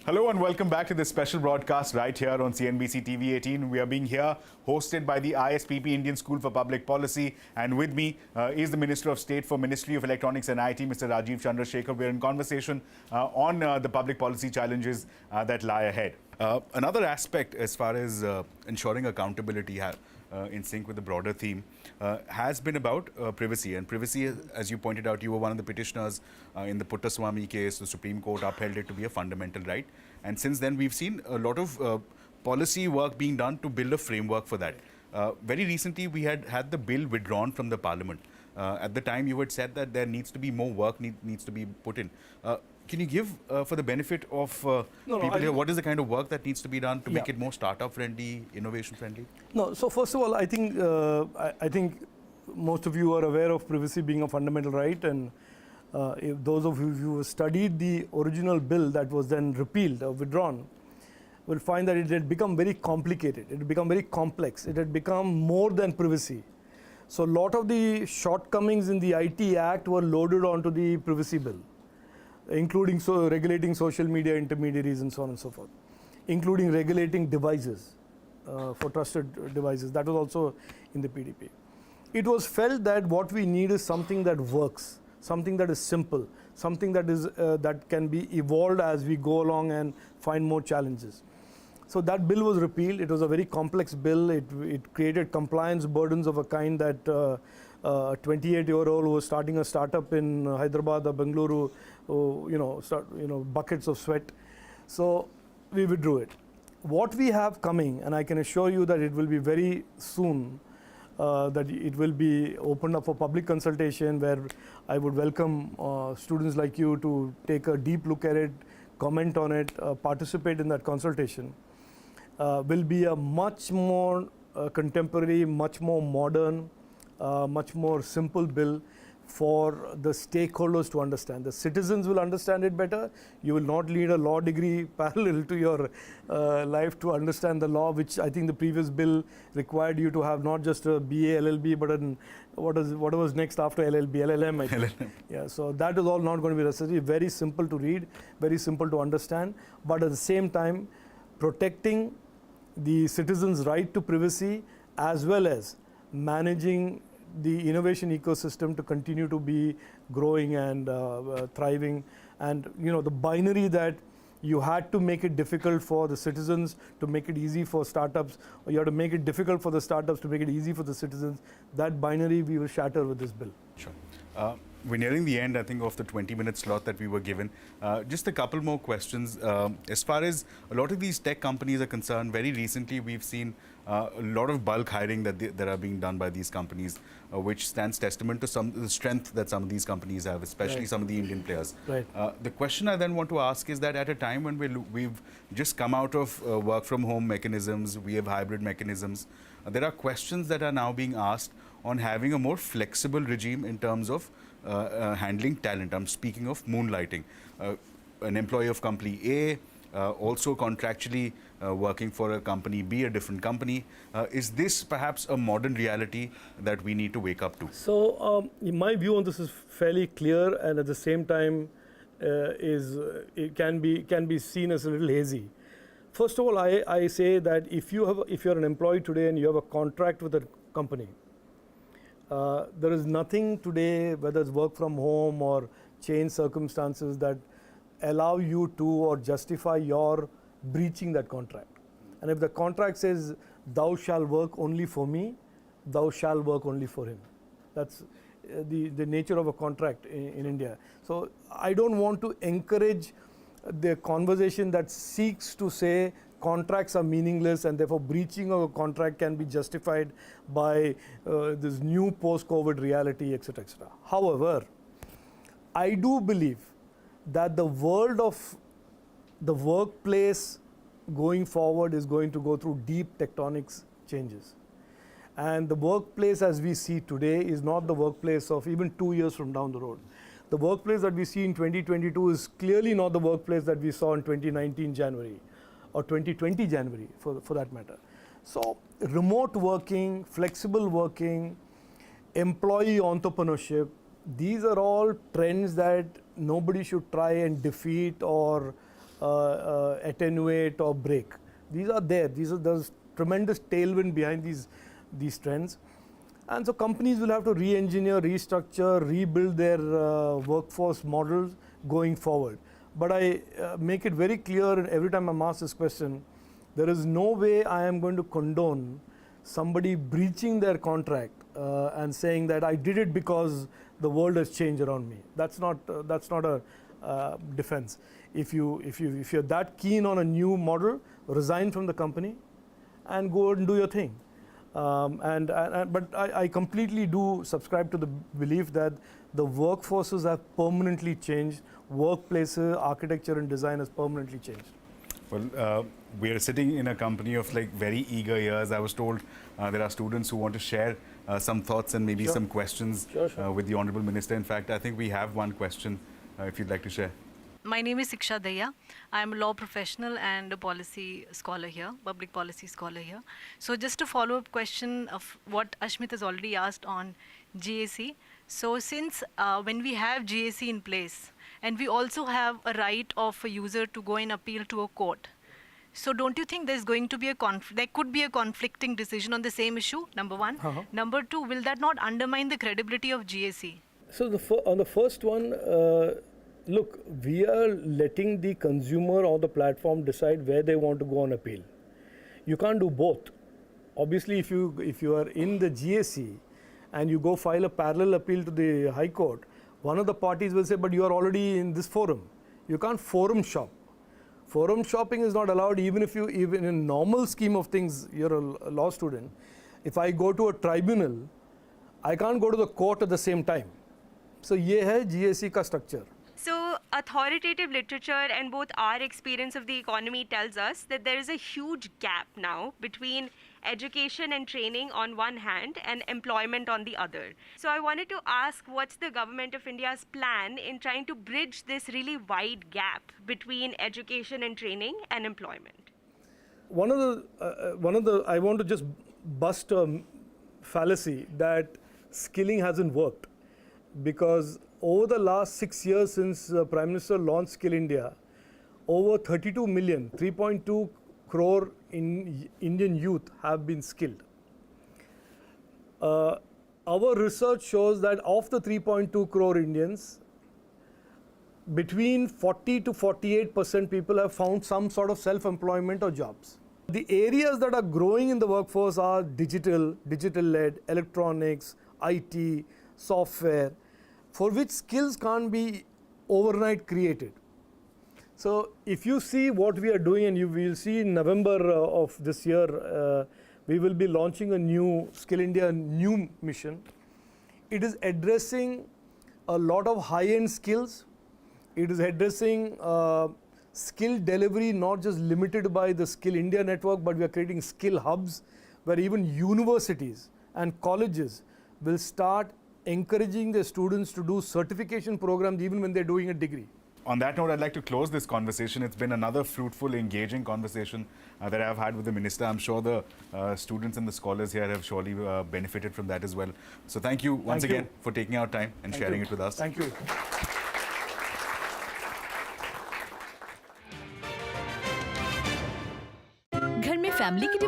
Hello and welcome back to this special broadcast right here on CNBC-TV18. We are being here hosted by the ISPP Indian School for Public Policy, and with me is the Minister of State for Ministry of Electronics and IT, Mr. Rajeev Chandrasekhar. We are in conversation on the public policy challenges that lie ahead. Another aspect as far as ensuring accountability in sync with the broader theme has been about privacy. And privacy, as you pointed out, you were one of the petitioners in the Puttaswamy case. The Supreme Court upheld it to be a fundamental right. And since then, we've seen a lot of policy work being done to build a framework for that. Very recently, we had the bill withdrawn from the Parliament. At the time, you had said that there needs to be more work needs to be put in. Can you give, for the benefit of people here, what is the kind of work that needs to be done to make it more startup-friendly, innovation-friendly? No, so first of all, I think most of you are aware of privacy being a fundamental right, and if those of you who studied the original bill that was then repealed or withdrawn will find that it had become very complicated, it had become very complex, it had become more than privacy. So a lot of the shortcomings in the IT Act were loaded onto the privacy bill, including regulating social media intermediaries and so on and so forth, including regulating devices for trusted devices. That was also in the PDP. It was felt that what we need is something that works, something that is simple, something that is that can be evolved as we go along and find more challenges. So that bill was repealed. It was a very complex bill. It created compliance burdens of a kind that a 28-year-old who was starting a startup in Hyderabad or Bengaluru, buckets of sweat. So we withdrew it. What we have coming, and I can assure you that it will be very soon, that it will be opened up for public consultation, where I would welcome students like you to take a deep look at it, comment on it, participate in that consultation. Will be a much more contemporary, much more modern, much more simple bill for the stakeholders to understand. The citizens will understand it better. You will not need a law degree parallel to your life to understand the law, which I think the previous bill required you to have not just a BA, LLB, but what was next after LLB, LLM, I think. LLM. Yeah, so that is all not going to be necessary. Very simple to read, very simple to understand, but at the same time, protecting the citizens' right to privacy as well as managing the innovation ecosystem to continue to be growing and thriving. And the binary that you had to make it difficult for the citizens to make it easy for startups, or you have to make it difficult for the startups to make it easy for the citizens, that binary we will shatter with this bill. Sure. We're nearing the end, I think, of the 20-minute slot that we were given. Just a couple more questions. As far as a lot of these tech companies are concerned, very recently we've seen a lot of bulk hiring that are being done by these companies, which stands testament to the strength that some of these companies have, especially some of the Indian players. Right. The question I then want to ask is that at a time when we've just come out of work from home mechanisms, we have hybrid mechanisms, there are questions that are now being asked on having a more flexible regime in terms of handling talent. I'm speaking of moonlighting. An employee of company A, also contractually working for a company B, a different company. Is this perhaps a modern reality that we need to wake up to? So in my view on this is fairly clear, and at the same time it can be seen as a little hazy. First of all, I say that if you're an employee today and you have a contract with a company, there is nothing today, whether it's work from home or change circumstances, that allow you to or justify your breaching that contract. And if the contract says, thou shalt work only for me, thou shalt work only for him. That's the nature of a contract in India. So I don't want to encourage the conversation that seeks to say contracts are meaningless and therefore breaching of a contract can be justified by this new post-COVID reality, etc., etc. However, I do believe that the world of the workplace going forward is going to go through deep tectonic changes. And the workplace as we see today is not the workplace of even 2 years from down the road. The workplace that we see in 2022 is clearly not the workplace that we saw in 2019 January or 2020 January for that matter. So remote working, flexible working, employee entrepreneurship, these are all trends that nobody should try and defeat or attenuate or break. These are there. There's tremendous tailwind behind these trends. And so companies will have to re-engineer, restructure, rebuild their workforce models going forward. But I make it very clear every time I'm asked this question, there is no way I am going to condone somebody breaching their contract and saying that I did it because the world has changed around me. That's not a defense. If you're that keen on a new model, resign from the company and go and do your thing. But I completely do subscribe to the belief that the workforces have permanently changed. Workplaces, architecture and design has permanently changed. Well, we are sitting in a company of like very eager ears. I was told there are students who want to share some thoughts and maybe some questions with the Honourable Minister. In fact, I think we have one question if you'd like to share. My name is Siksha Daya. I am a law professional and a policy scholar here, public policy scholar here. So just a follow-up question of what Ashmit has already asked on GAC. So since when we have GAC in place, and we also have a right of a user to go and appeal to a court, so don't you think there's going to be there could be a conflicting decision on the same issue, number one? Number two, will that not undermine the credibility of GAC? So on the first one, look, we are letting the consumer or the platform decide where they want to go on appeal. You can't do both. Obviously, if you are in the GAC and you go file a parallel appeal to the High Court, one of the parties will say, but you are already in this forum. You can't forum shop. Forum shopping is not allowed even in a normal scheme of things, you're a law student. If I go to a tribunal, I can't go to the court at the same time. So, ये है GAC का structure. So authoritative literature and both our experience of the economy tells us that there is a huge gap now between education and training on one hand and employment on the other. So I wanted to ask, what's the Government of India's plan in trying to bridge this really wide gap between education and training and employment? One of the I want to just bust a fallacy that skilling hasn't worked, because over the last 6 years since Prime Minister launched Skill India, over 32 million, 3.2 crore Indian youth have been skilled. Our research shows that of the 3.2 crore Indians, between 40 to 48% people have found some sort of self-employment or jobs. The areas that are growing in the workforce are digital-led, electronics, IT, software, for which skills can't be overnight created. So if you see what we are doing, and you will see in November of this year, we will be launching a new Skill India new mission. It is addressing a lot of high-end skills. It is addressing skill delivery, not just limited by the Skill India network, but we are creating skill hubs where even universities and colleges will start encouraging their students to do certification programs even when they're doing a degree. On that note, I'd like to close this conversation. It's been another fruitful, engaging conversation that I've had with the Minister. I'm sure the students and the scholars here have surely benefited from that as well. So thank you once again for taking our time and sharing it with us. Thank you. घर में family की